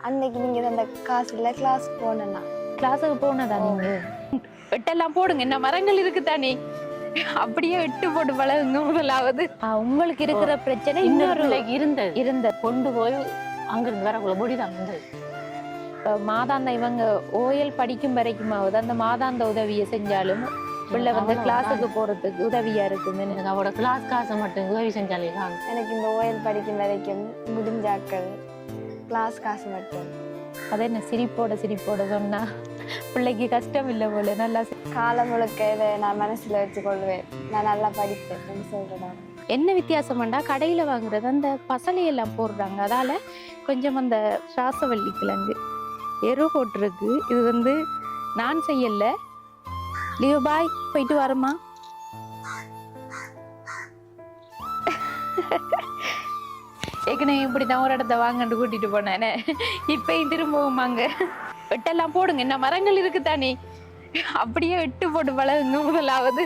அன்னைக்கு நீங்க அந்த காசுல கிளாஸ் போனா கிளாஸுக்கு போனதா நீங்க? வெட்டெல்லாம் போடுங்க, என்ன மரங்கள் இருக்கு தானே, அப்படியே வெட்டு போட்டு பழகுங்க முதலாவது. உங்களுக்கு இருக்கிற பிரச்சனை இன்னொரு இருந்த கொண்டு போய் அங்கிருந்து வரக்குள்ள முடிதான் இருந்தது. மாதாந்த இவங்க ஓயல் படிக்கும் வரைக்குமாவது அந்த மாதாந்த உதவியை செஞ்சாலும் பிள்ளை வந்து கிளாஸுக்கு போறதுக்கு உதவியா இருக்குன்னு. எனக்கு அவட கிளாஸ் காசை மட்டும் உதவி செஞ்சாலே எனக்கு இந்த ஓயல் படிக்கும் வரைக்கும் முடிஞ்சாக்கள் கிளாஸ் காசு மட்டும். அதை என்ன சிரிப்போட சொன்னா பிள்ளைக்கு கஷ்டம் இல்லை போல. நல்லா காலம் முழுக்க இதை நான் மனசுல வச்சு கொள்வேன், நான் நல்லா படிப்பேன் சொல்றேன். என்ன வித்தியாசம்டா, கடையில வாங்குறது அந்த பசலையெல்லாம் போடுறாங்க, அதால கொஞ்சம் அந்த ராசவள்ளி கிழங்கு எரு போட்டிருக்கு. இது வந்து நான் செய்யல. லியோ பாய், போயிட்டு வரமா? ஏற்கனவே இப்படிதான் ஒரு இடத்த வாங்கண்டு கூட்டிட்டு போனேன், இப்பயும் திரும்பவும் வாங்க. வெட்டெல்லாம் போடுங்க, என்ன மரங்கள் இருக்கு தானே, அப்படியே வெட்டு போட்டு பழகுங்க முதலாவது.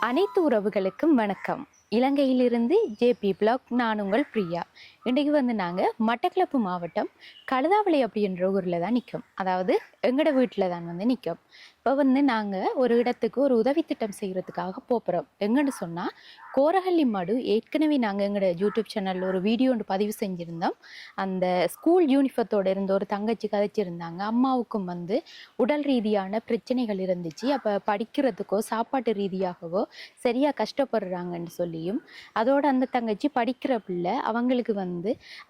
அனைத்து உறவுகளுக்கும் வணக்கம். இலங்கையிலிருந்து ஜேபி பிளாக், நான் உங்கள் பிரியா. இன்றைக்கு வந்து நாங்கள் மட்டக்களப்பு மாவட்டம் கழுதாவளை அப்படின்ற ஊரில் தான் நிற்கும், அதாவது எங்களோட வீட்டில் தான் வந்து நிற்கும். இப்போ வந்து நாங்கள் ஒரு இடத்துக்கு ஒரு உதவி திட்டம் செய்கிறதுக்காக போகிறோம். எங்கன்னு சொன்னால் கோரஹள்ளி மடு. ஏற்கனவே நாங்கள் எங்களோட யூடியூப் சேனலில் ஒரு வீடியோ ஒன்று பதிவு செஞ்சுருந்தோம். அந்த ஸ்கூல் யூனிஃபத்தோடு இருந்த ஒரு தங்கச்சி கதைச்சிருந்தாங்க. அம்மாவுக்கும் வந்து உடல் ரீதியான பிரச்சனைகள் இருந்துச்சு, அப்போ படிக்கிறதுக்கோ சாப்பாட்டு ரீதியாகவோ சரியாக கஷ்டப்படுறாங்கன்னு சொல்லியும், அதோட அந்த தங்கச்சி படிக்கிற பிள்ளை அவங்களுக்கு வந்து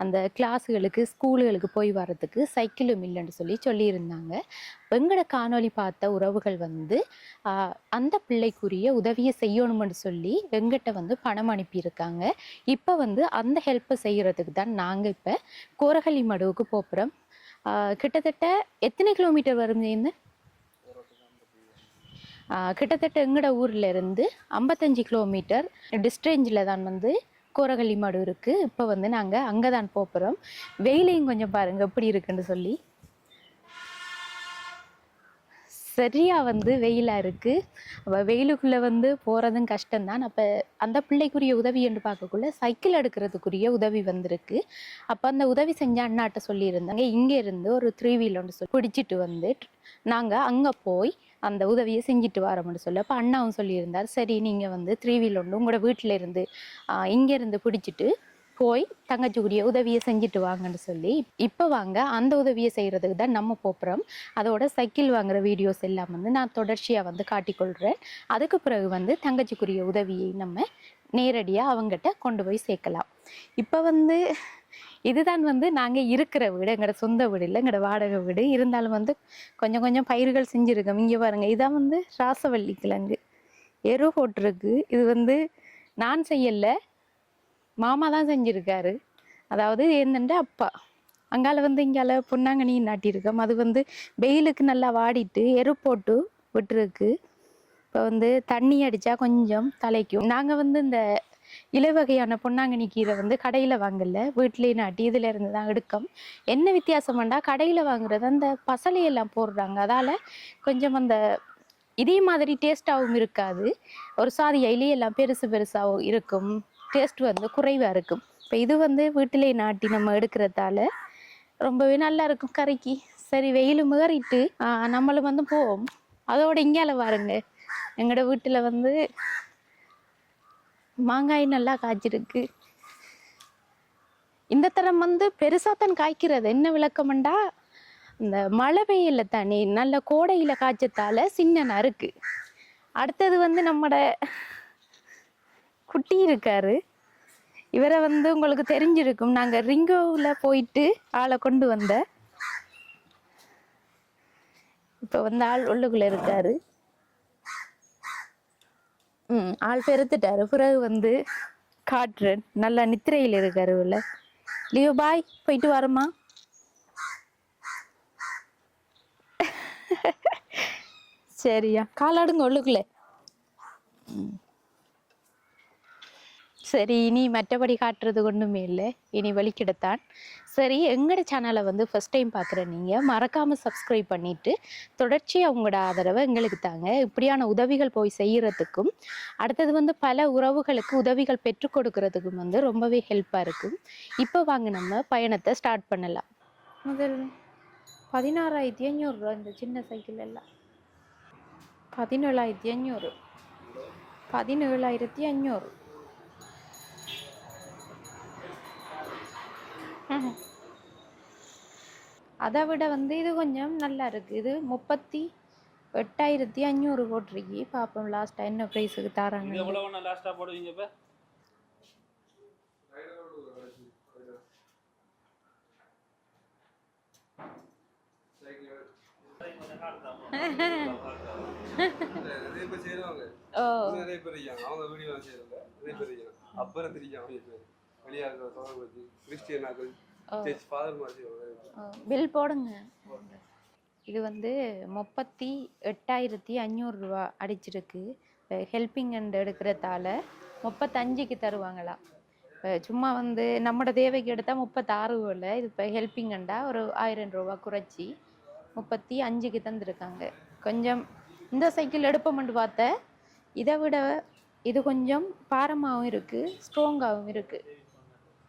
அந்த கிளாஸுகளுக்கு ஸ்கூலுகளுக்கு போய் வர்றதுக்கு சைக்கிளும் இல்லைன்னு சொல்லியிருந்தாங்க. எங்களோட காணொலி பார்த்த உறவுகள் வந்து அந்த பிள்ளைக்குரிய உதவியை செய்யணும்னு சொல்லி எங்கிட்ட வந்து பணம் அனுப்பியிருக்காங்க. இப்போ வந்து அந்த ஹெல்ப்பை செய்கிறதுக்கு தான் நாங்கள் இப்போ கோரஹள்ளி மடுவுக்கு போகிறோம். கிட்டத்தட்ட எத்தனை கிலோமீட்டர் வரும் சேர்ந்து? கிட்டத்தட்ட எங்களோட ஊரில் இருந்து 55 கிலோமீட்டர் டிஸ்டன்ஸில் தான் வந்து கோரஹள்ளி மடு இருக்குது. இப்போ வந்து நாங்கள் அங்கே தான் போகிறோம். வெயிலையும் கொஞ்சம் பாருங்கள் எப்படி இருக்குன்னு சொல்லி. சரியாக வந்து வெயிலாக இருக்குது. அப்போ வெயிலுக்குள்ளே வந்து போகிறதும் கஷ்டம்தான். அப்போ அந்த பிள்ளைக்குரிய உதவி என்று பார்க்கக்குள்ள சைக்கிள் எடுக்கிறதுக்குரிய உதவி வந்திருக்கு. அப்போ அந்த உதவி செஞ்ச அண்ணாட்ட சொல்லியிருந்தாங்க, இங்கே இருந்து ஒரு 3 வீலர் ஒன்று பிடிச்சிட்டு வந்து நாங்கள் அங்கே போய் அந்த உதவியை செஞ்சுட்டு வரோம்னு சொல்லி. அப்போ அண்ணாவும் சொல்லியிருந்தார், சரி நீங்கள் வந்து 3 வீலர் ஒன்று உங்களோட வீட்டில் இருந்து இங்கேருந்து பிடிச்சிட்டு போய் தங்கச்சிக்குரிய உதவியை செஞ்சுட்டு வாங்கன்னு சொல்லி. இப்போ வாங்க அந்த உதவியை செய்கிறதுக்கு தான் நம்ம போகிறோம். அதோட சைக்கிள் வாங்குகிற வீடியோஸ் எல்லாம் வந்து நான் தொடர்ச்சியாக வந்து காட்டிக்கொள்கிறேன். அதுக்கு பிறகு வந்து தங்கச்சிக்குரிய உதவியை நம்ம நேரடியாக அவங்ககிட்ட கொண்டு போய் சேர்க்கலாம். இப்போ வந்து இதுதான் வந்து நாங்கள் இருக்கிற வீடு, எங்களோட சொந்த வீடு இல்லை, எங்களோட வாடகை வீடு. இருந்தாலும் வந்து கொஞ்சம் கொஞ்சம் பயிர்கள் செஞ்சுருக்கோம். இங்கே பாருங்கள், இதான் வந்து ராசவள்ளி கிழங்கு எரு போட்டிருக்கு. இது வந்து நான் செய்யலை, மாமா தான் செஞ்சுருக்காரு. அதாவது என்னென்று அப்பா அங்கால வந்து இங்கால பொன்னாங்கண்ணி நாட்டியிருக்கோம். அது வந்து வெயிலுக்கு நல்லா வாடிட்டு எரு போட்டு விட்டுருக்கு. இப்போ வந்து தண்ணி அடித்தா கொஞ்சம் தலைக்கும். நாங்கள் வந்து இந்த இலைவகையான பொன்னாங்கண்ணி கீரை வந்து கடையில் வாங்கல, வீட்டிலேயே நாட்டி இதில் இருந்து தான் எடுக்கும். என்ன வித்தியாசம் வேண்டா, கடையில் வாங்குறது அந்த பசலையெல்லாம் போடுறாங்க, அதால் கொஞ்சம் அந்த இதே மாதிரி டேஸ்ட்டாகவும் இருக்காது. ஒரு சாதி இலையெல்லாம் பெருசு பெருசாகவும் இருக்கும், டேஸ்ட் வந்து குறைவாக இருக்கும். இப்போ இது வந்து வீட்டிலே நாட்டி நம்ம எடுக்கிறதால ரொம்பவே நல்லா இருக்கும் கறிக்கு. சரி, வெயிலும் முகறிட்டு நம்மளும் வந்து போவோம். அதோட இங்கால பாருங்க, எங்களோட வீட்டில் வந்து மாங்காய் நல்லா காய்ச்சிருக்கு. இந்த தரம் வந்து பெருசாத்தான் காய்க்கிறது. என்ன விளக்கம்ண்டா, இந்த மழை பெய்யல தானே, நல்ல கோடையில் காய்ச்சத்தால சின்ன நறுக்கு. அடுத்தது வந்து நம்மட குட்டி இருக்காரு, இவரை வந்து உங்களுக்கு தெரிஞ்சிருக்கும், நாங்கள் ரிங்கோவில் போயிட்டு ஆளை கொண்டு வந்த. இப்போ வந்து ஆள் உள்ளுக்குள்ள இருக்காரு. ஆள் பெருத்துட்டாரு. பிறகு வந்து காட்டுறேன், நல்லா நித்திரையில் இருக்காரு உள்ள. லியோ பாய், போயிட்டு வரமா? சரியா, காலாடுங்க உள்ளுக்குள்ள. சரி, இனி மற்றபடி காட்டுறது ஒன்றுமே இல்லை, இனி வலிக்கிடத்தான். சரி, எங்களோட சேனலை வந்து ஃபர்ஸ்ட் டைம் பார்க்குற நீங்கள் மறக்காமல் சப்ஸ்கிரைப் பண்ணிவிட்டு தொடர்ச்சியாக உங்களோட ஆதரவை எங்களுக்கு தாங்க. இப்படியான உதவிகள் போய் செய்கிறதுக்கும் அடுத்தது வந்து பல உறவுகளுக்கு உதவிகள் பெற்றுக் கொடுக்கறதுக்கும் வந்து ரொம்பவே ஹெல்ப்பாக இருக்கும். இப்போ வாங்க நம்ம பயணத்தை ஸ்டார்ட் பண்ணலாம். முதல் 16,500 ரூபா இந்த சின்ன சைக்கிள் எல்லாம். 17,500 17,500. அதை விட வந்து இது கொஞ்சம் நல்லா இருக்கு. இது 38,500 போட்டிருக்கி. பார்ப்போம் லாஸ்ட்டாக என்ன ப்ரைஸுக்கு தராங்க. பில் போடுங்க. இது வந்து 38,500 ரூபா அடிச்சிருக்கு. ஹெல்பிங் ஹேண்ட் எடுக்கிறதால 35க்கு தருவாங்களா. சும்மா வந்து நம்மளோட தேவைக்கு எடுத்தால் 36 போல. இது இப்போ ஹெல்பிங் ஹேண்டா ஒரு 1000 ரூபா குறைச்சி 35க்கு தந்துருக்காங்க. கொஞ்சம் இந்த சைக்கிள் எடுப்போம்னு பார்த்தேன். இதை விட இது கொஞ்சம் பாரமாகவும் இருக்குது, ஸ்ட்ராங்காகவும் இருக்குது.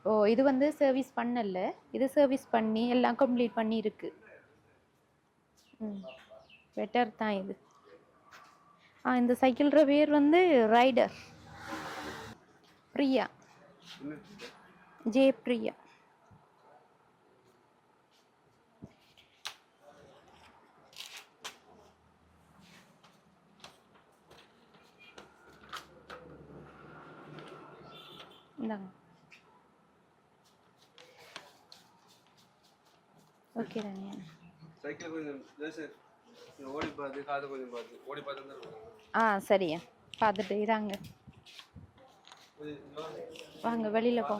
ஓ, இது வந்து சர்வீஸ் பண்ணல, இது சர்வீஸ் பண்ணி எல்லாம் கம்ப்ளீட் பண்ணி இருக்கு. பெட்டர் தான் இது. இந்த சைக்கிள்ற பேர் வந்து ரைடர் பிரியா, ஜே பிரியா. இந்தாங்க. ஓகே தானே. சைக்கிள் கொஞ்சம் ஓடி பார்த்து காது கொஞ்சம் பார்த்து ஓடி பார்த்து சரியா பார்த்துட்டு இதாங்க. வாங்க வெளியில போ.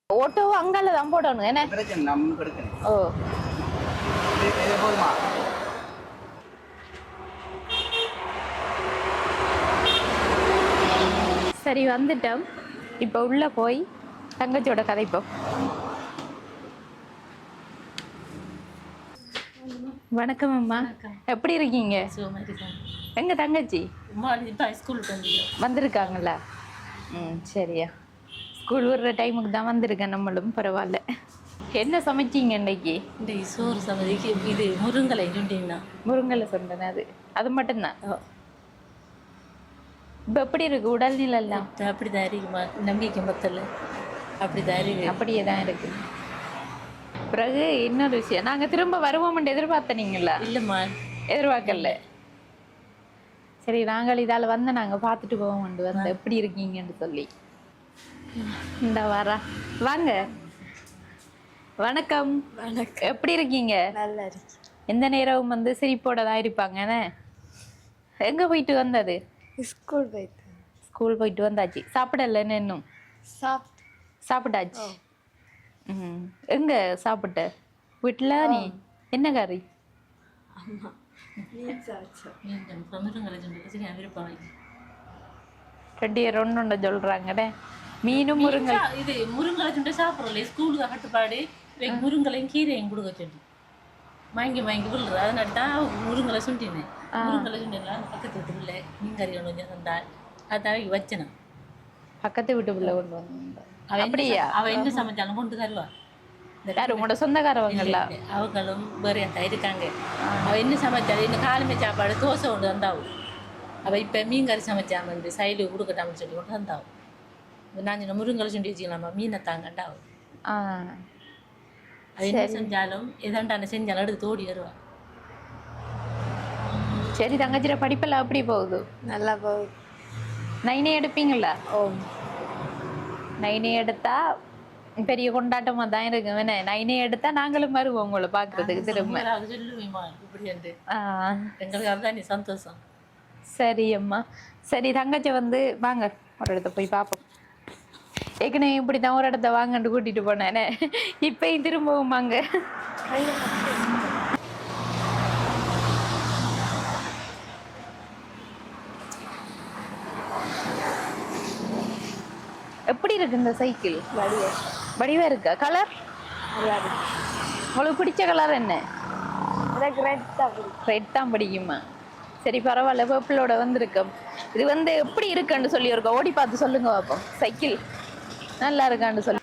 ஓட்டோ அங்கால தான் போடணும் என்ன? ஓ சரி, வந்துட்டோம். இப்போ உள்ள போய் தங்கச்சியோட கதைப்போம். வணக்கம் அம்மா, எப்படி இருக்கீங்க? எங்க தங்கச்சி வந்திருக்காங்களா? சரியா. ஸ்கூல் விடுற டைமுக்கு தான் வந்திருக்கேன் நம்மளும். பரவாயில்ல. என்ன சமைச்சிங்க இன்னைக்கு? இன்றைக்கு சோறு சமைதிக்கு இது முருங்கலை சுண்டிங்கண்ணா. முருங்கலை சொன்னேன். அது மட்டும்தான். இப்போ எப்படி இருக்கு உடல்நிலை எல்லாம்? அப்படிதான் இருக்குமா, நம்பிக்கை மொத்தல அப்படிதான் இருக்கு. அப்படியே தான் இருக்கு. பிறகு இன்னொரு விஷயம், நாங்க திரும்ப வருவோம்னு எதிர்பார்த்தனீங்களா? இல்லைம்மா, எதிர்பார்க்கல. சரி, நாங்கள் இதால வந்து நாங்க பார்த்துட்டு போவோம் வந்து எப்படி இருக்கீங்கன்னு சொல்லி. இந்த வாரா வாங்க. வணக்கம். வணக்கம். எப்படி இருக்கீங்க? நல்லா இருக்கு. எந்த நேரமும் வந்து சிரிப்போட தான் இருப்பாங்க. எங்க போயிட்டு வந்தது? ஸ்கூல் போயிட்டு. ஸ்கூல் போயிட்டு வந்தாச்சு. சாப்பிடலன்னு இன்னும்? சாப்பிட்டாச்சு. எங்க சாப்பிட்ட? வீட்டுல? நீ என்ன கறி? ஒன்று சொல்றாங்கடே. மீனும் முருங்கை. இது முருங்கலை சுண்டை சாப்பிட்றோம்ல, ஸ்கூலுக்கு கட்டுப்பாடு முருங்கலையும் கீரையும் கொடுக்க சொல்லி வாங்கி விடுறது. அதனால தான் முருங்கலை சுண்டினேன். முருங்கலை சுண்டிலாம் பக்கத்து வீட்டு பிள்ளை மீன் கறி கொஞ்சம் தந்தாள். அதான் வச்சேன். பக்கத்து வீட்டு பிள்ளை கொண்டு வந்து அப்படியா? அவள் என்ன சமைச்சாலும் கொண்டு தருவா. உங்களோட சொந்தக்காரவங்கல்ல அவங்களும் வேறு தான் இருக்காங்க. அவள் என்ன சமைச்சாலும் இன்னும் காலமே சாப்பாடு தோசை கொண்டு தந்தாவும். அவள் இப்போ மீன் கறி சமைச்சாம வந்து சைடு கொடுக்கட்டாமன்னு சொல்லி கொண்டு தந்தாவும். நான் இந்த முருங்கலை சுண்டி வச்சுக்கலாமா, மீனை தாங்கண்டாவும். அது என்ன செஞ்சாலும் எதாண்டான செஞ்சாலும் எடுத்து ஓடி வருவா. சரி, தங்கச்சிர படிப்பெல்லாம் எப்படி போகுது? நல்லா போகுது. நைனே எடுப்பீங்களா? ஓ, நைனே எடுத்தா பெரிய கொண்டாட்டமா தான் இருக்கு. நைனே எடுத்தா நாங்களும் வருவோம் உங்களை பாக்குறதுக்கு திரும்ப. சொல்லுவேம்மா இப்படி என்று. எங்களுக்கு அதுதான் நீ சந்தோஷம். சரி அம்மா. சரி, தங்கச்சி வந்து வாங்க ஒரு இடத்த போய் பார்ப்போம். ஏற்கனவே இப்படி தான் ஒரு இடத்த வாங்கன்னு கூட்டிட்டு போனேனே, இப்பயும் திரும்பவும் வாங்க. எப்படி இருக்கு இந்த சைக்கிள்? வடிவா இருக்கா? கலர் உங்களுக்கு பிடிச்ச கலர் என்ன? ரெட் தான் பிடிக்குமா? சரி பரவாயில்ல, பர்பிளோட வந்திருக்கோம். இது வந்து எப்படி இருக்குன்னு சொல்லி இருக்கோம், ஓடி பார்த்து சொல்லுங்க பாப்போம். சைக்கிள் நல்லா இருக்கான்னு சொல்லி.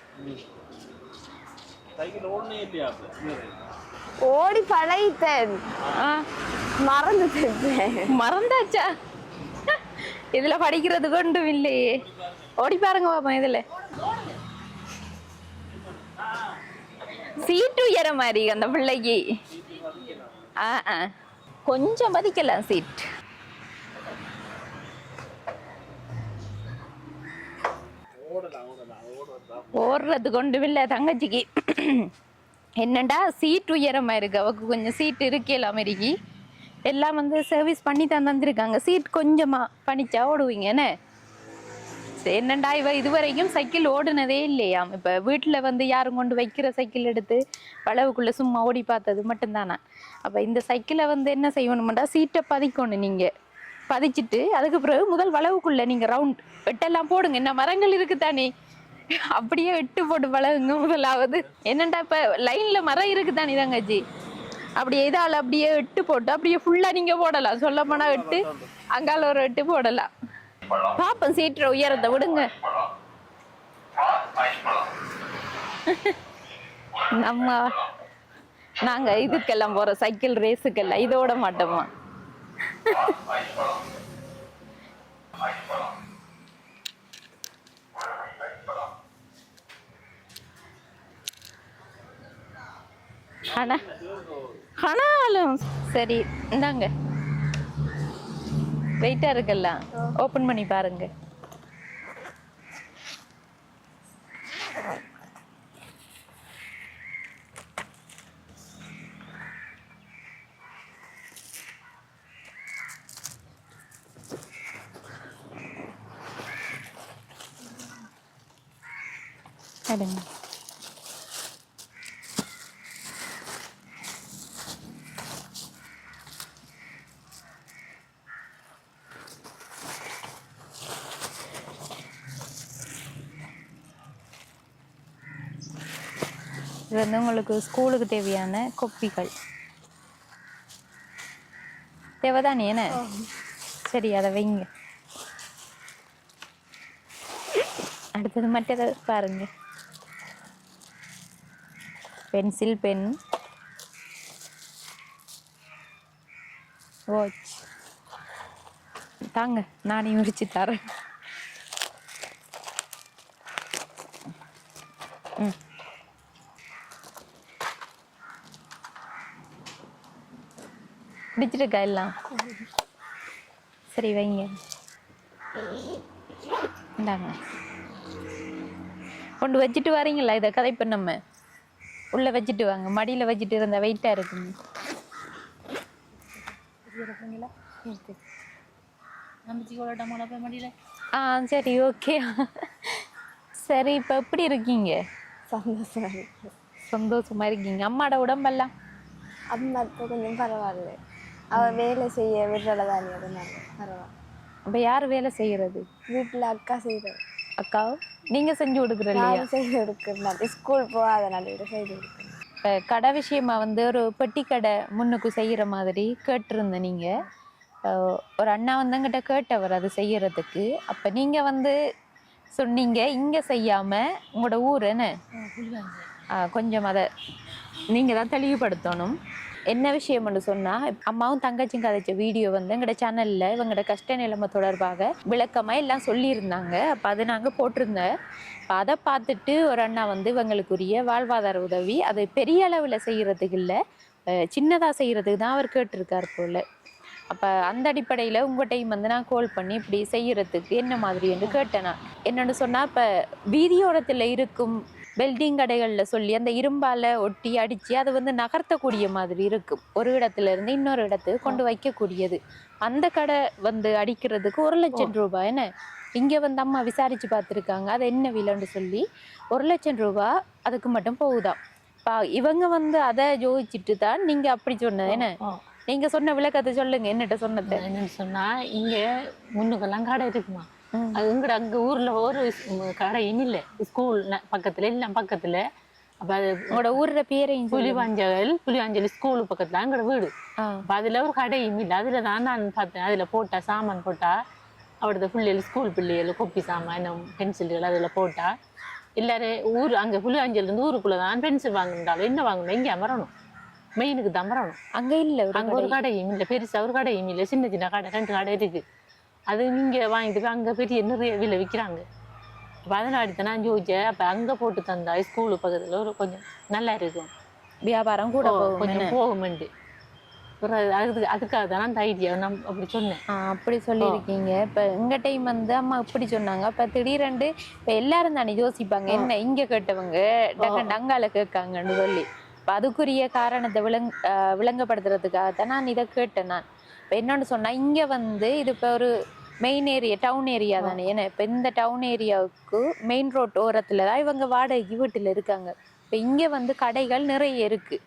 ஓடி பழகிட்டேன், மறந்தாச்சா? இதுல படிக்கிறது கொண்டும் இல்லையே. ஓடி பாருங்க பாப்போம். இதுல சீட்டு உயர மாதிரி அந்த பிள்ளைக்கு. கொஞ்சம் பதிக்கலாம் சீட். ஓடுறது கொண்டு இல்ல தங்கச்சிக்கு. என்னண்டா சீட் உயரமா இருக்கு, அவக்கு கொஞ்சம் சீட் இருக்கல அமெரிக்கி எல்லாம் வந்து சர்வீஸ் பண்ணி தான் தந்திருக்காங்க. சீட் கொஞ்சமா பண்ணிச்சா ஓடுவீங்க என்ன? என்னண்டா இவ இதுவரைக்கும் சைக்கிள் ஓடுனதே இல்லையாம். இப்ப வீட்டுல வந்து யாரும் கொண்டு வைக்கிற சைக்கிள் எடுத்து வளவுக்குள்ள சும்மா ஓடி பார்த்தது மட்டும்தானா. அப்ப இந்த சைக்கிளை வந்து என்ன செய்யணும்டா, சீட்டை பதிக்கணும். நீங்க பதிச்சுட்டு அதுக்கு பிறகு முதல் வளவுக்குள்ள நீங்க ரவுண்ட் எட்டெல்லாம் போடுங்க. என்ன மரங்கள் இருக்குதானே, அப்படியே எட்டு போட்டு பழகுங்க முதலாவது. என்னண்டா இப்ப லைன்ல மரம் இருக்குதானே தங்கச்சி, அப்படியே இதால அப்படியே எட்டு போட்டு அப்படியே ஃபுல்லா நீங்க போடலாம். சொல்ல போனா எட்டு, அங்கால ஒரு எட்டு போடலாம். பாப்போம் சீட்டுற உயரத்தை விடுங்க. நாங்க இதுக்கெல்லாம் போற சைக்கிள் ரேஸுக்கெல்லாம் இதோட மாட்டோமா? ஆனாலும் சரி இந்தாங்க, வெயிட்டா இருக்குல்ல, ஓபன் பண்ணி பாருங்க. எடுங்க. இது வந்து உங்களுக்கு ஸ்கூலுக்கு தேவையான கொப்பிகள் தேவைதானே என்ன? சரி அதை வைங்க. அடுத்தது மற்றதை பாருங்க. பென்சில், பென், வாட்ச் தாங்க, நானே முடிச்சு தரேன். பிடிச்சிருக்கா எல்லாம்? சரி வைங்க. இந்தாங்க, கொண்டு வச்சுட்டு வரீங்களா? இதை கதைப்ப நம்ம உள்ள வச்சுட்டு வாங்க. மடியில வச்சுட்டு இருந்த வெயிட்டா இருக்குங்க. சரி ஓகே. சரி இப்ப எப்படி இருக்கீங்க? சந்தோஷமா இருக்கீங்க? அம்மாட உடம்பெல்லாம்? அம்மா இப்போ கொஞ்சம் பரவாயில்ல, அவ வேலை செய்ய விடுறதானே, அதனால பரவாயில்ல. அப்ப யாரு வேலை செய்யறது? வீட்டுல அக்கா செய்யறது. அக்காவும் நீங்க செஞ்சு கொடுக்குற இல்லையா? செய்து கொடுக்குறேன், ஸ்கூல் போகாதனால செய்து கொடுக்குறேன். இப்போ கடை விஷயமா வந்து ஒரு பெட்டி கடை முன்னுக்கு செய்கிற மாதிரி கேட்டிருந்த நீங்கள், ஒரு அண்ணா வந்து என்கிட்ட கேட்டவர் அது செய்யறதுக்கு. அப்போ நீங்கள் வந்து சொன்னீங்க இங்கே செய்யாமல் உங்களோட ஊர் என்ன கொஞ்சம் அதை நீங்கள் தான் தெளிவுபடுத்தணும். என்ன விஷயம்னு சொன்னால், அம்மாவும் தங்கச்சியும் கதைச்ச வீடியோ வந்து எங்களோட சேனலில் இவங்களோட கஷ்ட நிலைமை தொடர்பாக விளக்கமாக எல்லாம் சொல்லியிருந்தாங்க. அப்போ அதை நாங்கள் போட்டிருந்தேன். அதை பார்த்துட்டு ஒரு அண்ணா வந்து இவங்களுக்குரிய வாழ்வாதார உதவி அதை பெரிய அளவில் செய்கிறதுக்கு இல்லை, சின்னதாக செய்கிறதுக்கு தான் அவர் கேட்டிருக்கார் போல். அப்போ அந்த அடிப்படையில் உங்கள்கிட்டையும் வந்து நான் கால் பண்ணி இப்படி செய்கிறதுக்கு என்ன மாதிரி என்று கேட்டேன். நான் என்னென்னு சொன்னால், இப்போ வீதியோரத்தில் இருக்கும் வெல்டிங் கடைகளில் சொல்லி அந்த இரும்பால் ஒட்டி அடித்து அதை வந்து நகர்த்தக்கூடிய மாதிரி இருக்கும், ஒரு இடத்துல இருந்து இன்னொரு இடத்துக்கு கொண்டு வைக்கக்கூடியது. அந்த கடை வந்து அடிக்கிறதுக்கு 1,00,000 ரூபாய் என்ன இங்க வந்து அம்மா விசாரிச்சு பார்த்துருக்காங்க அது என்ன விலைன்னு சொல்லி 1,00,000 ரூபா அதுக்கு மட்டும் போகுதாம். இவங்க வந்து அதை யோசிச்சுட்டு தான் நீங்க அப்படி சொன்னது என்ன நீங்க சொன்ன விளக்கத்தை சொல்லுங்க என்னட்ட சொன்னது என்னன்னு சொன்னா இங்க முன்னுக்கெல்லாம் கடை இருக்குமா, அது எங்கட அங்க ஊர்ல ஒரு கடையும் இல்லை, ஸ்கூல் பக்கத்துல எல்லாம் பக்கத்துல. அப்ப அது உங்களோட ஊரோட பேரையும் புலிவாஞ்சல் ஸ்கூல் பக்கத்துல எங்கட வீடு. அப்ப அதுல ஒரு கடையும் இல்லை, அதுல தான் நான் பார்த்தேன். அதுல போட்டா சாமான் போட்டா அவடது பிள்ளைகள் ஸ்கூல் பிள்ளைகள் கொப்பி சாமான் பென்சில்கள் அதுல போட்டா எல்லாரும் ஊர் அங்க புலிவாஞ்சல் இருந்து ஊருக்குள்ளதான் பென்சில் வாங்கினாலும் என்ன வாங்கணும் இங்கே அமரணும், மெயினுக்கு தான் அமரணும். அங்க இல்ல அங்க ஒரு கடையும் இல்லை, பெருசா ஒரு கடையும் இல்லை, சின்ன சின்ன கடை 2 கடை இருக்கு. அது நீங்க வாங்கிட்டு போய் அங்க பெரிய நிறைய விலை விற்கிறாங்க. அப்ப அதனால நான் யோசிச்சேன், அப்ப அங்க போட்டு தந்தா ஸ்கூலு பக்கத்துல ஒரு கொஞ்சம் நல்லா இருக்கும், வியாபாரம் கூட கொஞ்சம் போகுமெண்டு. அதுக்காக தான் அந்த ஐடியா நான் அப்படி சொன்னேன். அப்படி சொல்லியிருக்கீங்க. இப்ப எங்க டைம் வந்து அம்மா இப்படி சொன்னாங்க. இப்ப திடீரென்று இப்ப எல்லாரும் தானே யோசிப்பாங்க என்ன இங்க கேட்டவங்க அங்கால கேட்காங்கன்னு சொல்லி. இப்ப அதுக்குரிய காரணத்தை விளங்கப்படுத்துறதுக்காகத்தான் நான் இதை கேட்டேன். நான் இப்ப என்னன்னு சொன்னா இங்க வந்து இது இப்ப ஒரு மெயின் ஏரியா டவுன் ஏரியா தானே. ஏன்னா இப்ப இந்த டவுன் ஏரியாவுக்கு மெயின் ரோட் ஓரத்துல தான் இவங்க வாடகைக்கு வீட்டுல இருக்காங்க. இப்ப இங்க வந்து கடைகள் நிறைய இருக்கு.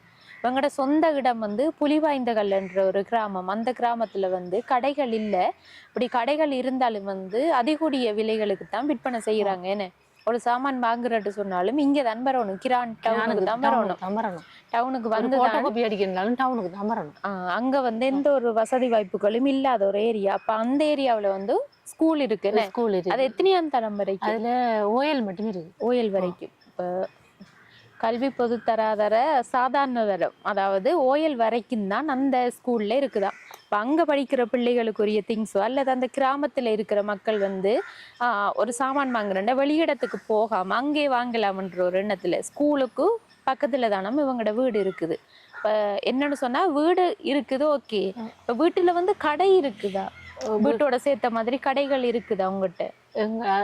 இவங்களோட சொந்த இடம் வந்து புலிவாய்ந்தகல்ன்ற ஒரு கிராமம். அந்த கிராமத்துல வந்து கடைகள் இல்லை. இப்படி கடைகள் இருந்தாலும் வந்து அதிகூடிய விலைகளுக்கு தான் விற்பனை செய்யறாங்க. என்ன ஒரு சாமான் வாங்குறட்டு சொன்னாலும் இங்க தான் வரணும், கிரான் டவுனுக்கு தான் வரணும். டவுனுக்கு வந்து டவுனுக்கு தான் வரணும். அங்க வந்து எந்த ஒரு வசதி வாய்ப்புகளும் இல்லாத ஒரு ஏரியா. அப்ப அந்த ஏரியாவுல வந்து ஸ்கூல் இருக்கு. ஸ்கூல் இருக்கு. அது எத்தனையாம் தரம் வரைக்கும்? அதுல ஓயல் மட்டும் இருக்கு. ஓயல் வரைக்கும். இப்ப கல்வி பொதுத்தராதர சாதாரண தரம், அதாவது ஓயல் வரைக்கும் தான் அந்த ஸ்கூல்ல இருக்குதான். இப்போ அங்கே படிக்கிற பிள்ளைகளுக்குரிய திங்ஸோ அல்லது அந்த கிராமத்தில் இருக்கிற மக்கள் வந்து ஒரு சாமான் வாங்குறேன்னா வெளியிடத்துக்கு போகாமல் அங்கே வாங்கலாம்ன்ற ஒரு எண்ணத்தில் ஸ்கூலுக்கு பக்கத்தில் தானே இவங்களோட வீடு இருக்குது. இப்போ என்னன்னு சொன்னால் வீடு இருக்குது ஓகே, இப்போ வீட்டில் வந்து கடை இருக்குதா? வீட்டோட சேர்த்த மாதிரி கடைகள் இருக்குதா உங்ககிட்ட?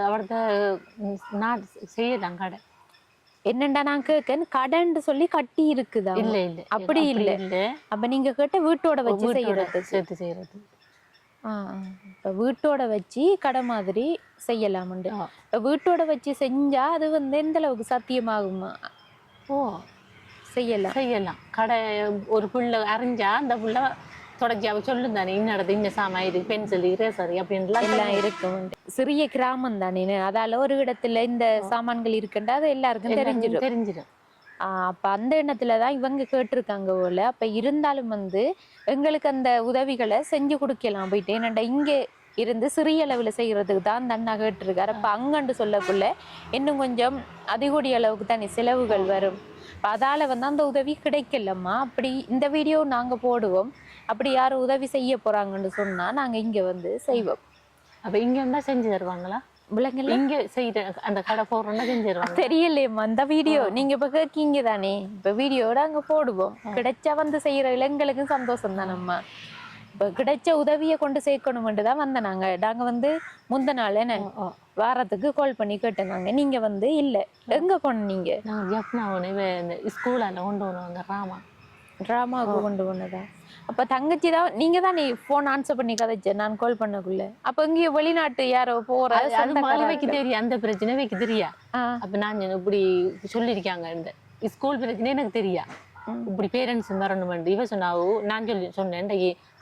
அவர்த நான் செய்யலாம் கடை. என்னண்டா நான் கேட்கேன் கடைன்னு சொல்லி கட்டி இருக்குதா? இல்ல இல்ல அப்படி இல்ல. அப்ப நீங்க கேட்ட வீட்டோட வச்சு செய்யறது, சேர்த்து செய்யறது. இப்ப வீட்டோட வச்சு கடை மாதிரி செய்யலாமுண்டு. இப்ப வீட்டோட வச்சு செஞ்சா அது வந்து எந்த அளவுக்கு சாத்தியமாகுமா? செய்யலாம். கடை ஒரு புள்ள அறிஞ்சா அந்த புள்ள தொடச்சி அவ சொல்லும் தானே இன்னடது இந்த சாமான் இருக்கு, பென்சில் இரேசர் அப்படின்லாம் இருக்கும். சிறிய கிராமம் தானே, அதால ஒரு இடத்துல இந்த சாமான்கள் இருக்குண்டா அது எல்லாருக்கும் தெரிஞ்சிடும். அப்ப அந்த எண்ணத்துலதான் இவங்க கேட்டிருக்காங்க போல. அப்ப இருந்தாலும் வந்து எங்களுக்கு அந்த உதவிகளை செஞ்சு கொடுக்கலாம் போயிட்டு. ஏன்னாண்டா இங்க இருந்து சிறிய அளவுல செய்யறதுக்கு தான் அந்த அண்ணா கேட்டிருக்காரு. அப்ப அங்கண்டு சொல்லக்குள்ள இன்னும் கொஞ்சம் அதிகூடிய அளவுக்கு தானே செலவுகள் வரும். அதால வந்து அந்த உதவி கிடைக்கலம்மா. அப்படி இந்த வீடியோ நாங்க போடுவோம், அப்படி யாரும் உதவி செய்ய போறாங்கன்னு சொன்னா நாங்க இங்க வந்து செய்வோம். அப்ப இங்க இருந்தா செஞ்சு தருவாங்களா? விலங்குல இங்க செய்யற அந்த கடை போடுறோம்னா செஞ்சு தருவாங்க. தெரியலையம்மா, அந்த வீடியோ நீங்க இப்ப கேட்கீங்க தானே, இப்ப வீடியோட அங்க போடுவோம். கிடைச்சா வந்து செய்யற இளைஞர்களுக்கும் சந்தோஷம் தானம்மா. இப்ப கிடைச்ச உதவியை கொண்டு சேர்க்கணும்ன்ட்டுதான் வந்த நாங்க வந்து முந்த நாள் என்ன வாரத்துக்கு கால் பண்ணி கேட்டேங்க. நீங்க வந்து இல்ல எங்க போனீங்க? ஸ்கூலால கொண்டு வருவாங்க டிராமாவுக்கு கொண்டு போனதா? அப்ப தங்கச்சி தான் நீங்க தான் நீ போன் ஆன்சர் பண்ணி கதைச்ச நான் கால் பண்ணக்குள்ள. அப்ப இங்கேயும் வெளிநாட்டு யாரோ போற வைக்க தெரியும், அந்த பிரச்சனை வைக்க தெரியா. அப்ப நான் இப்படி சொல்லியிருக்காங்க இந்த ஸ்கூல் பிரச்சனை எனக்கு தெரியா, இப்படி பேரண்ட்ஸ் வரணும். இவ சொன்னாவோ நான் சொன்னேன்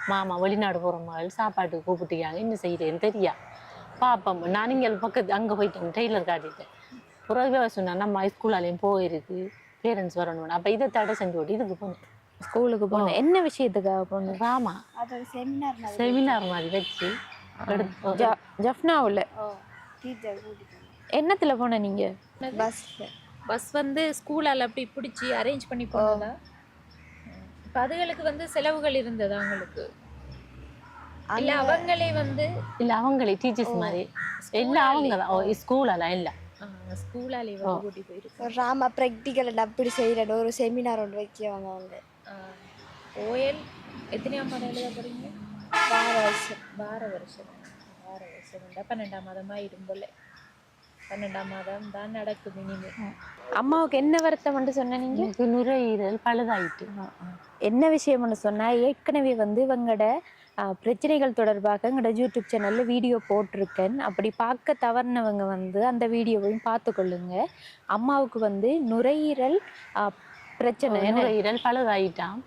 மாமா வெளிநாடு போற மாதிரி சாப்பாட்டுக்கு கூப்பிட்டுக்காங்க, என்ன செய்யறேன்னு தெரியா பாப்பம். நான் இங்க பக்கத்து அங்க போயிட்டேன், டெய்லர் காட்டிட்டேன். பிறகு சொன்னா நம்ம ஸ்கூலாலையும் போயிருக்கு, பேரண்ட்ஸ் வரணும். அப்ப இதை தடை செஞ்சு விட்டு இதுக்கு போனேன், ஸ்கூலுக்கு போனேன். என்ன விஷயத்துக்காக போனேன்? ராமா செமினார் மாதிரி வச்சு ஜஃப்னாவுல. என்னத்துல போன நீங்க? பஸ் வந்து ஸ்கூலால அப்படி பிடிச்சி அரேஞ்ச் பண்ணி போனதா? இப்ப அதுகளுக்கு வந்து செலவுகள் இருந்ததா உங்களுக்கு? இல்ல அவங்களே வந்து இல்ல அவங்களே டீச்சர்ஸ் மாதிரி எல்லாம் அவங்க தான் ஸ்கூலால இல்ல ஸ்கூலாலே கூட்டி போயிருக்கு. ராமா ப்ராக்டிக்கல் அப்படி செய்யற ஒரு செமினார் ஒன்று வைக்கவாங்க அவங்க. ஓஎல் எத்தனையாம் மாதம் எழுத போறீங்க? 12 வருஷம். 12 வருஷம் 12ஆம் மாதமா இரும்போல 12ஆம் மாதம் தான் நடக்கும் இனிமே. அம்மாவுக்கு என்ன வருத்தம் சொன்ன நீங்க? நுரையீரல் பழுதாயிட்டு. என்ன விஷயம்னு சொன்னா ஏற்கனவே வந்து இவங்களோட பிரச்சனைகள் தொடர்பாக எங்களோட யூடியூப் சேனலில் வீடியோ போட்டிருக்கேன். அப்படி பார்க்க தவறினவங்க வந்து அந்த வீடியோவையும் பார்த்து கொள்ளுங்க. அம்மாவுக்கு வந்து நுரையீரல் பிரச்சனை, நுரையீரல் பழுதாயிட்டான்.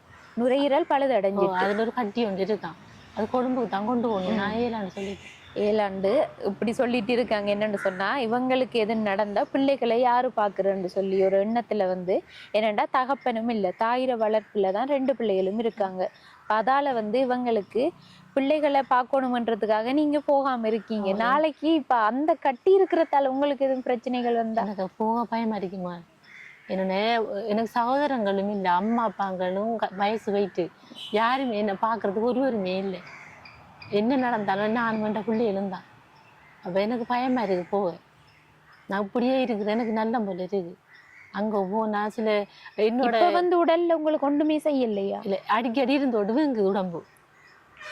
நுரையீரல் பழுதடைஞ்சு அதில் ஒரு கட்டி ஒன்று இருக்கான். அது கொழும்புக்கு தான் கொண்டு போகணும். நான் ஏலான்னு சொல்லிட்டு 7 ஆண்டு இப்படி சொல்லிட்டு இருக்காங்க. என்னன்னு சொன்னா இவங்களுக்கு எது நடந்தா பிள்ளைகளை யாரு பாக்குறேன்னு சொல்லி ஒரு எண்ணத்துல வந்து என்னண்டா தகப்பனும் இல்லை, தாயிர வளர்ப்புல தான் 2 பிள்ளைகளும் இருக்காங்க. அதால வந்து இவங்களுக்கு பிள்ளைகளை பார்க்கணுமன்றதுக்காக நீங்க போகாம இருக்கீங்க. நாளைக்கு இப்ப அந்த கட்டி இருக்கிறதால உங்களுக்கு எதுவும் பிரச்சனைகள் வந்தா? எனக்கு போக பயமா இருக்குமா. எனக்கு சகோதரங்களும் இல்லை, அம்மா அப்பாங்களும் வயசு போயிட்டு யாருமே என்னை பார்க்கறதுக்கு ஒருவருமே இல்லை. என்ன நடந்தாலும் நான் வேண்ட பிள்ளைகளும் தான். அப்போ எனக்கு பயமா இருக்கு போக. நான் இப்படியே இருக்குது, எனக்கு நல்ல போல இருக்குது. அங்கே போனா சில என்னோட வந்து உடல்ல உங்களுக்கு ஒன்றுமே செய்யலையா? இல்லை, அடிக்கடி இருந்து விடுவேங்க உடம்பு.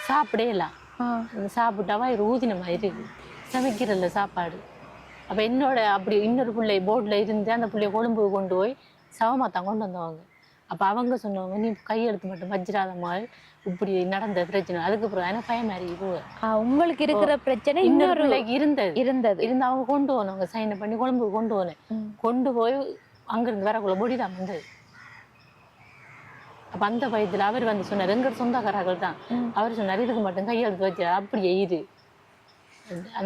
சாப்பிடலாம், சாப்பிட்டா வயிறு ஊதின மாதிரி இருக்கு, சமைக்கிறல்ல சாப்பாடு. அப்போ என்னோட அப்படி இன்னொரு பிள்ளை போர்டில் இருந்து அந்த பிள்ளைய கொழும்புக்கு கொண்டு போய் சவமாத்தான் கொண்டு வந்தவங்க. அப்போ அவங்க சொன்னவங்க, நீ கையெழுத்து மட்டும் வச்சிடாத மாதிரி இப்படி நடந்த பிரச்சனை. அதுக்கப்புறம் எனக்கு பயமா இருக்கு. உங்களுக்கு இருக்கிற பிரச்சனை இன்னொரு பிள்ளைக்கு இருந்தது இருந்து அவங்க கொண்டு போனவங்க சைனை பண்ணி கொழும்புக்கு கொண்டு போனேன். கொண்டு போய் அங்கிருந்து வரக்குள்ள பொடிதான் வந்தது. அப்ப அந்த பயத்துல அவர் வந்து சொன்னார், எங்க சொந்தக்காரர்கள் தான். அவர் சொன்னார், இதுக்கு மட்டும் கையெழுத்து வச்சு அப்படியே இரு.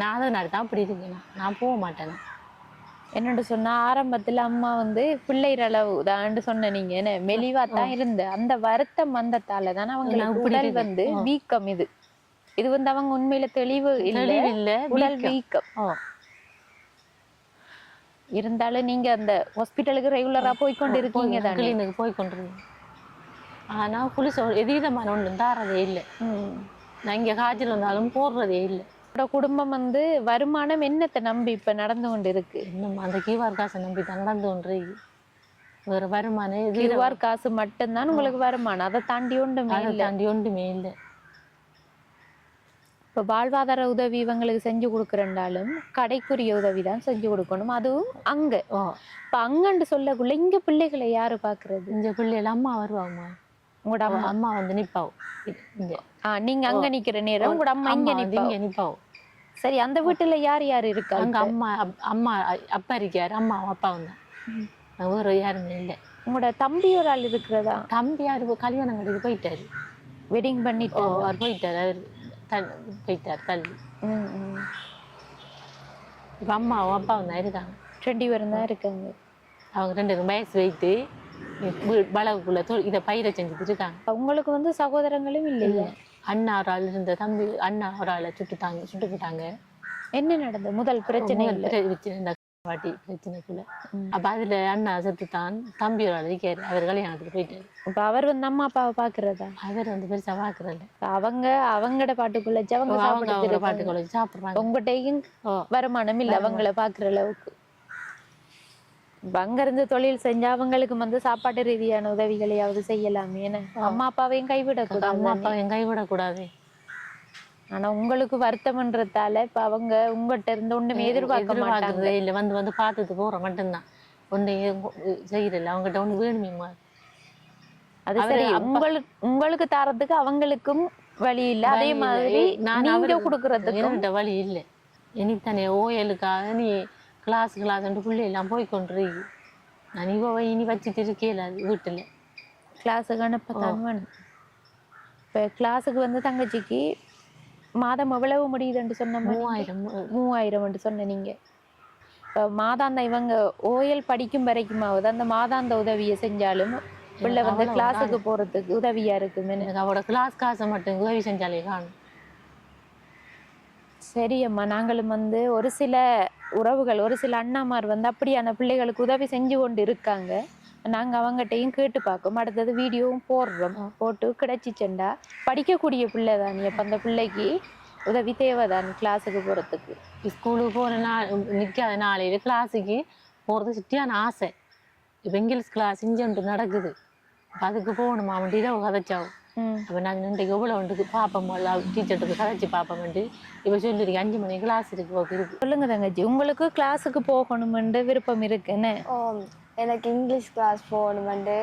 நான் அதனால தான் அப்படி இருக்கேன், நான் போக மாட்டேன். என்னோட சொன்னா ஆரம்பத்துல அம்மா வந்து பிள்ளைற அளவு தான் சொன்ன, நீங்க என்ன மெலிவா தான் இருந்த அந்த வருத்தம் வந்ததால தான் அவங்களுக்கு உடல் வந்து வீக்கம். இது வந்து அவங்க உண்மையில தெளிவு இல்ல, உடல் வீக்கம். இருந்தாலும் நீங்க அந்த ஹாஸ்பிட்டலுக்கு ரெகுலரா போய்கொண்டு இருக்கீங்க தானே? போய்கொண்டிருக்கேன். ஆனா புலிச எதீதமான ஒன்று தாரதே இல்லை. நான் இங்க காய்ச்சல் வந்தாலும் போடுறதே இல்லை. குடும்பம் வந்து வருமானம் என்னத்தை நம்பி இப்ப நடந்து கொண்டு இருக்கு? இன்னும் அந்த கியூஆர் காசை நம்பி தான் நடந்து கொண்டு. வேற வருமானம் கியூஆர் காசு மட்டும்தான் உங்களுக்கு வருமானம், அதை தாண்டி ஒன்றுமே இல்லை. இப்ப வாழ்வாதார உதவி இவங்களுக்கு செஞ்சு கொடுக்குறண்டாலும் கடைக்குரிய உதவி தான் செஞ்சு கொடுக்கணும். அதுவும் அங்க இப்ப அங்கன்னு சொல்லக்குள்ள இங்க பிள்ளைகளை யாரு பாக்குறது? இந்த பிள்ளைகள் அம்மா வருவாங்க. உங்களோட அம்மா வந்து நிப்பாவும். நீங்க அங்க நிக்கிற நேரம் உங்களோட அம்மா இங்க நிப்பாவும். சரி, அந்த வீட்டுல யார் யாரு இருக்கா? அங்க அம்மா அப்பா இருக்காரு, அம்மா அப்பா வந்தா வேற யாருமே இல்லை. உங்களோட தம்பி ஒரு ஆள் இருக்கிறதா? தம்பி யாரு கல்யாணம் கடைக்கு போயிட்டாரு, வெட்டிங் பண்ணிட்டு அவர் போயிட்டாரு. அவர் போயிட்டாரு தள்ளி. இப்ப அம்மாவும் அப்பாவும் தான் இருக்காங்க. 2 பேரும் தான் இருக்காங்க. அவங்க 2 பேரும் வயசு வைத்து வளவுக்குள்ள இதை பயிரை செஞ்சுட்டு இருக்காங்க. உங்களுக்கு வந்து சகோதரங்களும் இல்லையா? அண்ணா ஒரு ஆள் இருந்த, தம்பி அண்ணா ஒரு ஆளை சுட்டுக்கிட்டாங்க. என்ன நடந்தது? முதல் பிரச்சனை வாட்டி பிரச்சனைக்குள்ள. அப்ப அதுல அண்ணா செத்துத்தான், தம்பி ஒரு ஆள் இருக்காரு, அவர் கல்யாணத்துக்கு போயிட்டாரு. அப்ப அவர் வந்து அம்மா அப்பாவை பாக்குறதா? அவர் வந்து பெருசா பாக்குறல. அவங்கட பாட்டுக்குள்ள பாட்டுக்குள்ள சாப்பிடுறாங்க. உங்ககிட்டையும் வருமானம் இல்லை அவங்கள பாக்குற அளவுக்கு. அங்க இருந்து தொழில் செஞ்சா அவங்களுக்கு வந்து சாப்பாட்டு ரீதியான உதவிகளையாவது செய்யலாமே. அம்மா அப்பாவையும் கைவிடக்கூடாது. அம்மா அப்பாவையும் கைவிடக்கூடாது. ஆனா உங்களுக்கு வருத்தம்ன்றதால இப்ப அவங்க உங்ககிட்ட இருந்து ஒண்ணுமே எதிர்பார்க்க மாட்டாங்க. இல்ல வந்து பார்த்துட்டு போற மட்டும்தான், ஒண்ணு செய்யறதில்ல. அவங்ககிட்ட ஒண்ணு வேணுமேமா. அது சரி, உங்களுக்கு தரத்துக்கு அவங்களுக்கும் வழி இல்லை. அதே மாதிரி நீங்க கொடுக்கறதுக்கு வழி இல்லை. இனித்தானே ஓயலுக்காக நீ கிளாஸ் பிள்ளை எல்லாம் போய் கொண்டிருக்கு. நான் இனி வச்சுட்டு இருக்கேன் வீட்டுல. கிளாஸுக்கு அனுப்பத்தான் வேணும். இப்போ கிளாஸுக்கு வந்து தங்கச்சிக்கு மாதம் எவ்வளவு முடியுதுன்னு சொன்ன? 3000 சொன்ன நீங்க. இப்போ மாதாந்த இவங்க ஓயல் படிக்கும் வரைக்குமாவது அந்த மாதாந்த உதவியை செஞ்சாலும் பிள்ளை வந்து கிளாஸுக்கு போறதுக்கு உதவியா இருக்குமே. எனக்கு அவரோட கிளாஸ் காசை மட்டும் உதவி செஞ்சாலே காணும். சரி அம்மா, நாங்களும் வந்து ஒரு சில உறவுகள், ஒரு சில அண்ணாமார் வந்து அப்படியான பிள்ளைகளுக்கு உதவி செஞ்சு கொண்டு இருக்காங்க. நாங்க அவங்ககிட்டையும் கேட்டு பார்க்கோம். அடுத்தது வீடியோவும் போடுறோம். போட்டு கிடைச்சிச்சண்டா படிக்கக்கூடிய பிள்ளை தானே, அப்ப அந்த பிள்ளைக்கு உதவி தேவைதான் கிளாஸுக்கு போறதுக்கு. ஸ்கூலுக்கு போற நிற்காத நாளையில கிளாஸுக்கு போறது சிட்டியான ஆசை. இப்போ இங்கிலீஷ் கிளாஸ் இங்கே நடக்குது, அதுக்கு போகணுமா அவன்ட்டு கதைச்சாவும். அப்போ நாங்கள் இன்றைக்கு எவ்வளோ வந்துட்டு பார்ப்போம், டீச்சர்கிட்ட கதைச்சி பார்ப்போம்ட்டு இப்போ சொல்லியிருக்கேன். 5 மணி கிளாஸ் இருக்கு. சொல்லுங்க தங்கச்சி, உங்களுக்கு கிளாஸுக்கு போகணுமென்று விருப்பம் இருக்குன்னு? எனக்கு இங்கிலீஷ் கிளாஸ் போகணுமெண்டு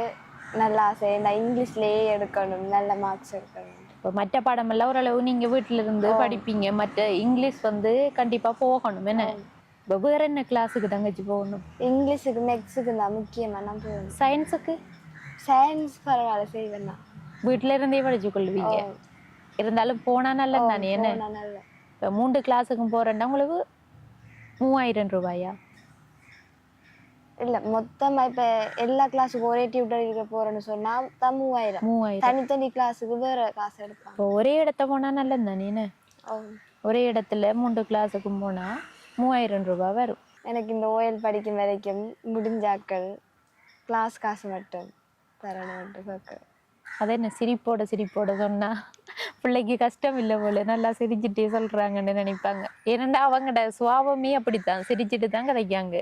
நல்ல ஆசை. நான் இங்கிலீஷ்லேயே எடுக்கணும், நல்ல மார்க்ஸ் எடுக்கணும். இப்போ மற்ற பாடமெல்லாம் ஓரளவு நீங்கள் வீட்டில் இருந்து படிப்பீங்க, மற்ற இங்கிலீஷ் வந்து கண்டிப்பாக போகணும் என்ன? இப்போ வேற என்ன கிளாஸுக்கு தங்கச்சி போகணும்? இங்கிலீஷுக்கு மேக்ஸுக்கு தான் முக்கியமாக நான் போகணும். சயின்ஸுக்கு? சயின்ஸ் பரவாயில்ல செய்வேன் நான். வீட்டில் இருந்தே படிச்சு கொள்வீங்க. இருந்தாலும் போனால் நல்லது தானே என்ன? நல்ல இப்போ 3 கிளாஸுக்கும் போகிறேன்னா உங்களுக்கு 3000 ரூபாயா? இல்லை மொத்தமாக இப்போ எல்லா கிளாஸுக்கும் ஒரே டியூட்டருக்கு போகிறேன்னு சொன்னால் தான் 3000. தனித்தனி கிளாஸுக்கு வேறு காசு எடுப்பாங்க. இப்போ ஒரே இடத்த போனால் நல்லது தானே என்ன? ஒரே இடத்துல 3 கிளாஸுக்கும் போனால் 3000 ரூபாய் வரும். எனக்கு இந்த ஓஎல் படிக்கும் வரைக்கும் முடிஞ்சாக்கள் கிளாஸ் காசு மட்டும் தரணும்ட்டு கேட்க. அதை என்ன சிரிப்போட சொன்னா பிள்ளைக்கு கஷ்டம் இல்லை போல, நல்லா சிரிச்சுட்டே சொல்றாங்கன்னு நினைப்பாங்க. ஏன்னா அவங்கட சுவாபமே அப்படித்தான், சிரிச்சுட்டு தான் கதைக்காங்க.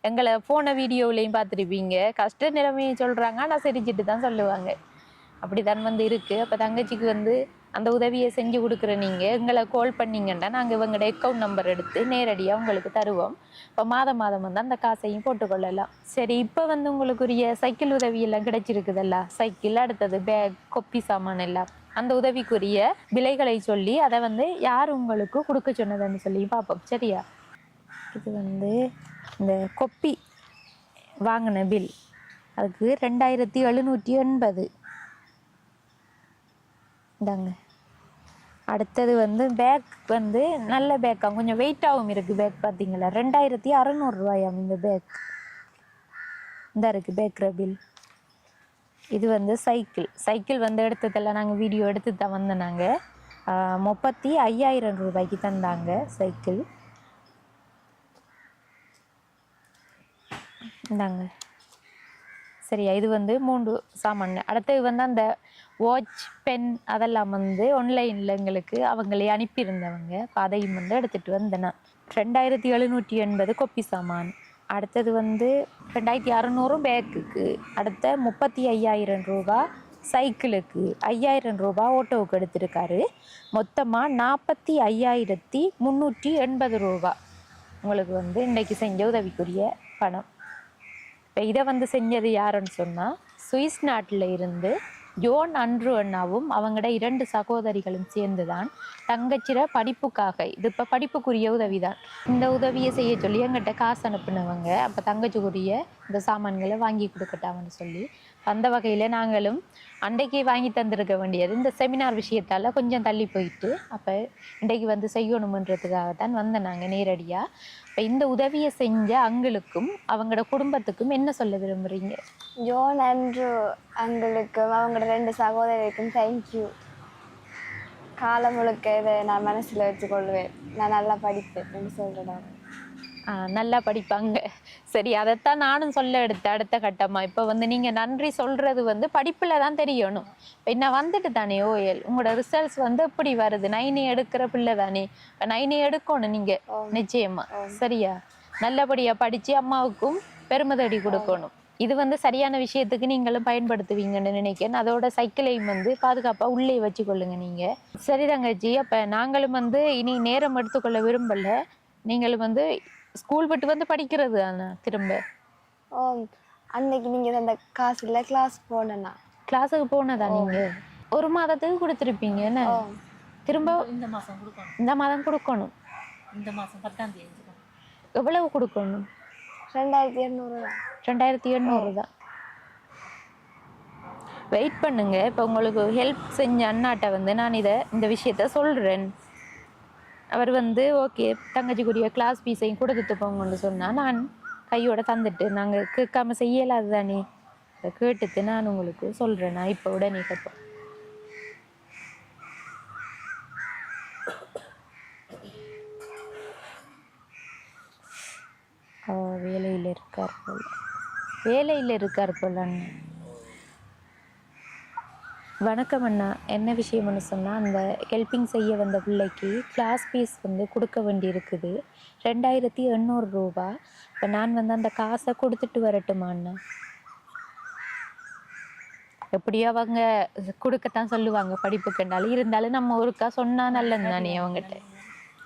எங்களை போன வீடியோவிலையும் பார்த்துருப்பீங்க, கஷ்ட நிலைமையை சொல்றாங்க ஆனால் சிரிச்சுட்டு தான் சொல்லுவாங்க. அப்படித்தான் வந்து இருக்கு. அப்போ தங்கச்சிக்கு வந்து அந்த உதவியை செஞ்சு கொடுக்குற நீங்கள் எங்களை கால் பண்ணிங்கன்னா நாங்கள் இவங்களோட அக்கௌண்ட் நம்பர் எடுத்து நேரடியாக உங்களுக்கு தருவோம். இப்போ மாதம் வந்து அந்த காசையும் போட்டுக்கொள்ளலாம். சரி, இப்போ வந்து உங்களுக்குரிய சைக்கிள் உதவியெல்லாம் கிடைச்சிருக்குதல்ல, சைக்கிள், அடுத்தது பேக், கொப்பி சாமான் எல்லாம், அந்த உதவிக்குரிய விலைகளை சொல்லி அதை வந்து யார் உங்களுக்கு கொடுக்க சொன்னதுன்னு சொல்லி பார்ப்போம். சரியா? இது வந்து இந்த கொப்பி வாங்கின பில், அதுக்கு 2780 இந்தாங்க. அடுத்தது வந்து பேக் வந்து நல்ல பேக்காக கொஞ்சம் வெயிட்டாகவும் இருக்குது பேக், பார்த்தீங்களா? 2600 ரூபாயாம் இந்த பேக். இந்த இருக்குது பேக்கிற பில். இது வந்து சைக்கிள் வந்து எடுத்ததெல்லாம் நாங்கள் வீடியோ எடுத்து தான் வந்தோம். நாங்கள் 35,000 ரூபாய்க்கு தந்தாங்க சைக்கிள். இந்தாங்க. சரியா? இது வந்து 3 சாமான். அடுத்தது வந்து அந்த வாட்ச், பென் அதெல்லாம் வந்து ஆன்லைனில் எங்களுக்கு அவங்களே அனுப்பியிருந்தவங்க. அதையும் வந்து எடுத்துகிட்டு வந்தேன். 2780 கொப்பி சாமான். அடுத்தது வந்து 2600 பேக்குக்கு. அடுத்த 35,000 ரூபா சைக்கிளுக்கு, 5,000 ரூபா ஓட்டோவுக்கு எடுத்திருக்காரு. மொத்தமாக 45,380 ரூபா உங்களுக்கு வந்து இன்றைக்கு செஞ்ச உதவிக்குரிய பணம். இப்போ இதை வந்து செஞ்சது யாருன்னு சொன்னால், சுவிஸ் நாட்டில் இருந்து ஜோன் அன்ட்ரு அண்ணாவும் அவங்களோட 2 சகோதரிகளும் சேர்ந்து தான் தங்கச்சிர படிப்புக்காக, இது இப்போ படிப்புக்குரிய உதவி தான், இந்த உதவியை செய்ய சொல்லி எங்கிட்ட காசு அனுப்புனவங்க. அப்போ தங்கச்சிக்குரிய இந்த சாமான்களை வாங்கி கொடுக்கட்டாங்கன்னு சொல்லி அந்த வகையில் நாங்களும் அன்றைக்கு வாங்கி தந்திருக்க வேண்டியது இந்த செமினார் விஷயத்தால் கொஞ்சம் தள்ளி போயிட்டு, அப்போ இன்றைக்கு வந்து செய்யணுமன்றதுக்காக தான் வந்தேன் நாங்கள் நேரடியாக. இப்போ இந்த உதவியை செஞ்ச அங்களுக்கும் அவங்களோட குடும்பத்துக்கும் என்ன சொல்ல விரும்புகிறீங்க? ஜோன் அன்ட்ரு அங்களுக்கும் அவங்களோட 2 சகோதரிக்கும் தேங்க்யூ. காலம் முழுக்க இதை நான் மனசில் வச்சுக்கொள்வேன். நான் நல்லா படிப்பேன் சொல்கிறேன். நல்லா படிப்பாங்க. சரி, அதைத்தான் நானும் சொல்ல அடுத்த கட்டமாக. இப்போ வந்து நீங்கள் நன்றி சொல்கிறது வந்து படிப்பில் தான் தெரியணும். இப்போ இன்னும் வந்துட்டு தானே ஓஎல், உங்களோட ரிசல்ட்ஸ் வந்து எப்படி வருது? 9 எடுக்கிற பிள்ளை தானே, இப்போ 9 எடுக்கணும் நீங்கள் நிச்சயமாக. சரியா? நல்லபடியாக படித்து அம்மாவுக்கும் பெருமை தேடி கொடுக்கணும். இது வந்து சரியான விஷயத்துக்கு நீங்களும் பயன்படுத்துவீங்கன்னு நினைக்கிறேன். அதோட சைக்கிளையும் வந்து பாதுகாப்பாக உள்ளே வச்சுக்கொள்ளுங்க நீங்கள். சரி தங்கச்சி, அப்போ நாங்களும் வந்து இனி நேரம் எடுத்துக்கொள்ள விரும்பலை. நீங்களும் வந்து ஸ்கூல் விட்டு வந்து படிக்கிறது தானே திரும்ப? அன்னைக்கு நீங்கள் அந்த காசு இல்லை கிளாஸ் போனேன்னா கிளாஸுக்கு போனதா? நீங்கள் 1 மாதத்துக்கு கொடுத்துருப்பீங்க என்ன? திரும்ப இந்த மாதம் கொடுக்கணும். இந்த மாதம் கொடுக்கணும். இந்த மாதம் 10ஆம் தேதி. எவ்வளவு கொடுக்கணும்? 2800 தான். 2800 தான். வெயிட் பண்ணுங்க. இப்போ உங்களுக்கு ஹெல்ப் செஞ்ச அண்ணாட்ட வந்து நான் இந்த விஷயத்த சொல்கிறேன். அவர் வந்து ஓகே தங்கச்சிக்குரிய கிளாஸ் ஃபீஸையும் கொடுத்துட்டு போங்கன்னு சொன்னால் நான் கையோட தந்துட்டு, நாங்கள் கேட்காம செய்யலாது தானே, கேட்டுட்டு நான் உங்களுக்கு சொல்கிறேன். நான் இப்போ உடனே கேட்போம். வேலையில் இருக்கார் போல் அண்ணா. வணக்கம் அண்ணா, என்ன விஷயம்னு சொன்னால், அந்த ஹெல்ப்பிங் செய்ய வந்த பிள்ளைக்கு கிளாஸ் ஃபீஸ் வந்து கொடுக்க வேண்டி இருக்குது 2800 ரூபா. இப்போ நான் வந்து அந்த காசை கொடுத்துட்டு வரட்டுமா அண்ணா? எப்படியோ அவங்க கொடுக்கத்தான் சொல்லுவாங்க படிப்புக்குண்டாலும், இருந்தாலும் நம்ம ஒருக்கா சொன்னால் நல்லது தானே அவங்ககிட்ட.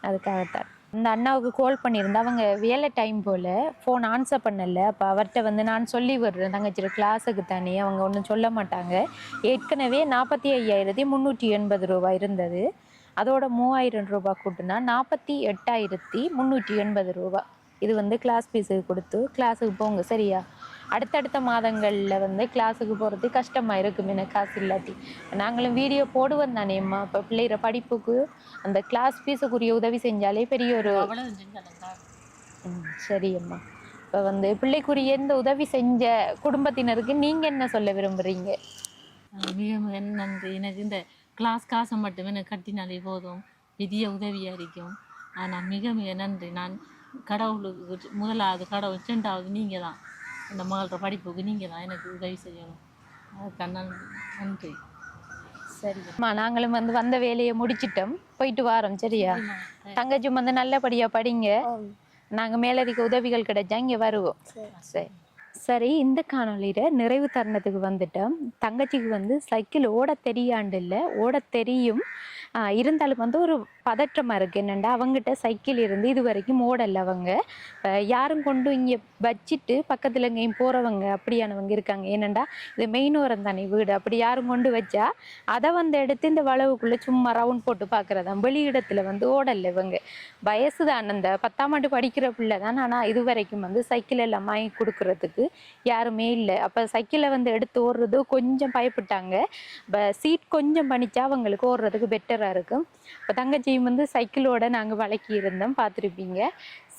அதுக்காகத்தான் இந்த அண்ணாவுக்கு கால் பண்ணியிருந்தேன். அவங்க வேலை டைம் போல் ஃபோன் ஆன்சர் பண்ணலை. அப்போ அவர்கிட்ட வந்து நான் சொல்லி விடுறேன், தங்கச்சியோட கிளாஸுக்கு தானே, அவங்க ஒன்றும் சொல்ல மாட்டாங்க. ஏற்கனவே 45,380 ரூபா இருந்தது. அதோட 3000 ரூபா கூட்டினா 48,380 ரூபா. இது வந்து கிளாஸ் ஃபீஸுக்கு கொடுத்து கிளாஸுக்கு போங்க சரியா. அடுத்தடுத்த மாதங்களில் வந்து கிளாஸுக்கு போகிறது கஷ்டமாக இருக்கும் எனக்கு காசு இல்லாட்டி. நாங்களும் வீடியோ போடுவோம் தானேம்மா. இப்போ பிள்ளைகிற படிப்புக்கு அந்த கிளாஸ் ஃபீஸுக்குரிய உதவி செஞ்சாலே பெரிய ஒரு சரி அம்மா. இப்போ வந்து பிள்ளைக்குரிய எந்த உதவி செஞ்ச குடும்பத்தினருக்கு நீங்கள் என்ன சொல்ல விரும்புகிறீங்க? மிக மிக நன்றி. எனக்கு இந்த கிளாஸ் காசை மட்டுமே எனக்கு கட்டினாலே போதும், பெரிய உதவியாக இருக்கும். ஆனால் மிக மிக நன்றி. நான் கடவுளுக்கு முதலாவது, கடவுள் 2வது நீங்கள் தான். இந்த மகளோட படிப்புக்கு நீங்கள் தான் எனக்கு உதவி செய்யணும். அதுக்கு நன்றி. சரிம்மா, நாங்களும் வந்து வந்த வேலையை முடிச்சிட்டோம், போயிட்டு வரோம் சரியா. தங்கச்சி வந்து நல்லபடியாக படிங்க. நாங்கள் மேலதிக உதவிகள் கிடைச்சா இங்கே வருவோம். சரி சரி. இந்த காணொலியில் நிறைவு தருணத்துக்கு வந்துட்டோம். தங்கச்சிக்கு வந்து சைக்கிள் ஓட தெரியாண்டு இல்லை, ஓட தெரியும். இருந்தாலும் வந்து ஒரு பதற்றமாக இருக்குது. என்னென்னா அவங்ககிட்ட சைக்கிள் இருந்து இது வரைக்கும் ஓடலை. அவங்க யாரும் கொண்டு இங்கே வச்சுட்டு பக்கத்தில் எங்கேயும் போகிறவங்க அப்படியானவங்க இருக்காங்க. ஏனெண்டா இது மெயினோரம் தானே வீடு. அப்படி யாரும் கொண்டு வச்சா அதை வந்து எடுத்து இந்த வளவுக்குள்ளே சும்மா ரவுண்ட் போட்டு பார்க்குறதான். வெளியிடத்தில் வந்து ஓடலை. இவங்க வயசு தான், அந்த 10ஆம் ஆண்டு படிக்கிற பிள்ளை தான். ஆனால் இது வரைக்கும் வந்து சைக்கிள் எல்லாம் வாங்கி கொடுக்குறதுக்கு யாருமே இல்லை. அப்போ சைக்கிளை வந்து எடுத்து ஓடுறது கொஞ்சம் பயப்பட்டாங்க. சீட் கொஞ்சம் பண்ணிச்சா அவங்களுக்கு ஓடுறதுக்கு பெட்டராக இருக்கும். இப்போ தங்கச்சியும் வந்து சைக்கிளோட நாங்கள் வழக்கி இருந்தோம், பார்த்துருப்பீங்க.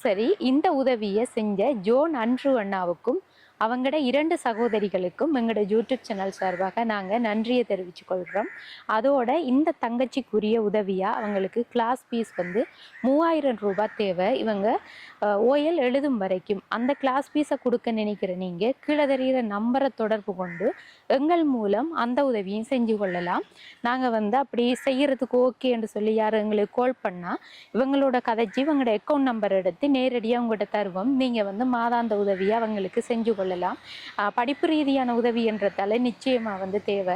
சரி, இந்த உதவியை செஞ்ச ஜோன் அன்ட்ரு அண்ணாவுக்கும் அவங்களோட 2 சகோதரிகளுக்கும் எங்களோட யூடியூப் சேனல் சார்பாக நாங்கள் நன்றியை தெரிவித்து கொள்கிறோம். அதோட இந்த தங்கச்சிக்குரிய உதவியாக அவங்களுக்கு கிளாஸ் ஃபீஸ் வந்து 3000 ரூபா தேவை. இவங்க ஓஎல் எழுதும் வரைக்கும் அந்த கிளாஸ் ஃபீஸை கொடுக்க நினைக்கிற நீங்கள் கீழே தெரிகிற நம்பரை தொடர்பு கொண்டு எங்கள் மூலம் அந்த உதவியும் செஞ்சு கொள்ளலாம். நாங்கள் வந்து அப்படி செய்கிறதுக்கு ஓகேன்னு சொல்லி யார் எங்களுக்கு கால் பண்ணால் இவங்களோட கதைச்சி இவங்களோட அக்கௌண்ட் நம்பர் எடுத்து நேரடியாக உங்கள்கிட்ட தருவோம். நீங்கள் வந்து மாதாந்த உதவியை அவங்களுக்கு செஞ்சு கொள்ளலாம். படிப்பு ரீதியான உதவி என்றதால நிச்சயமாக வந்து தேவை.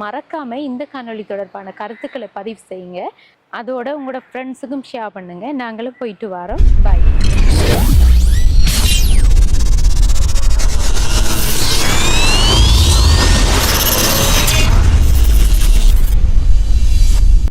மறக்காமல் இந்த காணொளி தொடர்பான கருத்துக்களை பதிவு செய்யுங்க. அதோட உங்களோட ஃப்ரெண்ட்ஸுக்கும் ஷேர் பண்ணுங்கள். நாங்களும் போயிட்டு வரோம். பாய்.